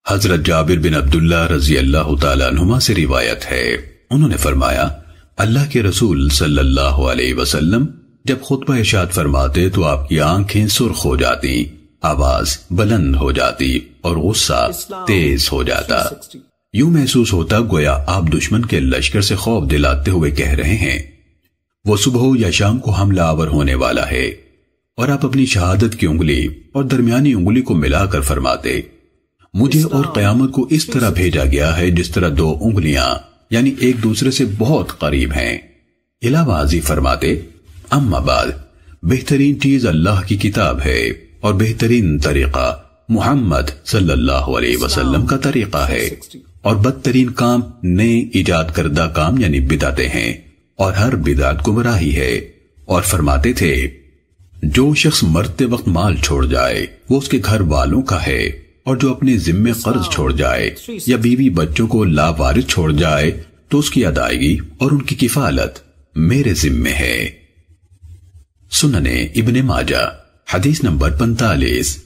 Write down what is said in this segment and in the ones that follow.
حضرت جابر بن عبداللہ رضی اللہ تعالیٰ عنہما سے روایت ہے، انہوں نے فرمایا اللہ کے رسول صلی اللہ علیہ وسلم جب خطبہ ارشاد فرماتے تو آپ کی آنکھیں سرخ ہو جاتی، آواز بلند ہو جاتی اور غصہ تیز ہو جاتا، یوں محسوس ہوتا گویا آپ دشمن کے لشکر سے خوف دلاتے ہوئے کہہ رہے ہیں وہ صبح یا شام کو حملہ آور ہونے والا ہے، اور آپ اپنی شہادت کی انگلی اور درمیانی انگلی کو ملا کر فرماتے مجھے اور قیامت کو اس طرح بھیجا گیا ہے جس طرح دو انگلیاں یعنی ایک دوسرے سے بہت قریب ہیں۔ علاوہ ازیں فرماتے اما بعد بہترین چیز اللہ کی کتاب ہے اور بہترین طریقہ محمد صلی اللہ علیہ وسلم کا طریقہ ہے، اور بدترین کام نئے ایجاد کردہ کام یعنی بدعتیں ہیں، اور ہر بدعت گمراہی ہے۔ اور فرماتے تھے جو شخص مرتے وقت مال چھوڑ جائے وہ اس کے گھر والوں کا ہے، اور جو اپنے ذمے قرض چھوڑ جائے یا بیوی بچوں کو لاوارث چھوڑ جائے تو اس کی ادائیگی اور ان کی کفالت میرے ذمے ہے۔ سننے ابن ماجہ حدیث نمبر 45۔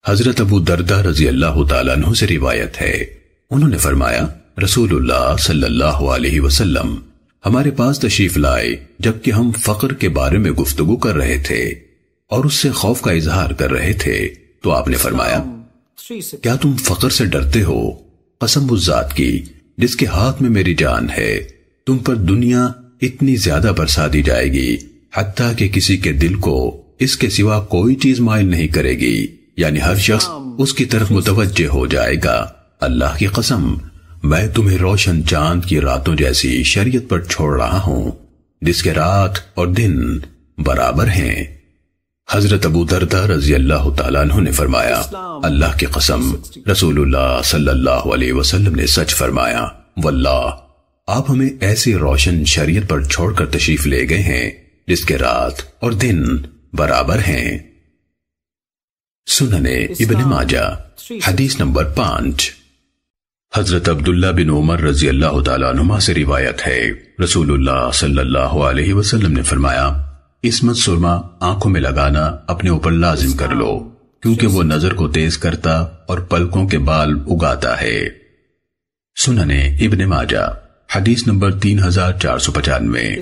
حضرت ابو دردہ رضی اللہ تعالیٰ عنہ سے روایت ہے، انہوں نے فرمایا رسول اللہ صلی اللہ علیہ وسلم ہمارے پاس تشریف لائے جبکہ ہم فقر کے بارے میں گفتگو کر رہے تھے اور اس سے خوف کا اظہار کر رہے تھے، تو آپ نے فرمایا کیا تم فقر سے ڈرتے ہو؟ قسم اس ذات کی جس کے ہاتھ میں میری جان ہے، تم پر دنیا اتنی زیادہ برسا دی جائے گی حتیٰ کہ کسی کے دل کو اس کے سوا کوئی چیز مائل نہیں کرے گی، یعنی ہر شخص اس کی طرف متوجہ ہو جائے گا۔ اللہ کی قسم میں تمہیں روشن چاند کی راتوں جیسی شریعت پر چھوڑ رہا ہوں جس کے رات اور دن برابر ہیں۔ حضرت ابو دردہ رضی اللہ تعالیٰ عنہ نے فرمایا اللہ کی قسم رسول اللہ صلی اللہ علیہ وسلم نے سچ فرمایا، واللہ آپ ہمیں ایسی روشن شریعت پر چھوڑ کر تشریف لے گئے ہیں جس کے رات اور دن برابر ہیں۔ سننے ابن ماجہ حدیث نمبر 5۔ حضرت عبداللہ بن عمر رضی اللہ تعالیٰ عنہما سے روایت ہے، رسول اللہ صلی اللہ علیہ وسلم نے فرمایا عصمت سرما آنکھوں میں لگانا اپنے اوپر لازم کر لو، کیونکہ وہ نظر کو تیز کرتا اور پلکوں کے بال اگاتا ہے۔ سننے ابن ماجہ حدیث نمبر 3495۔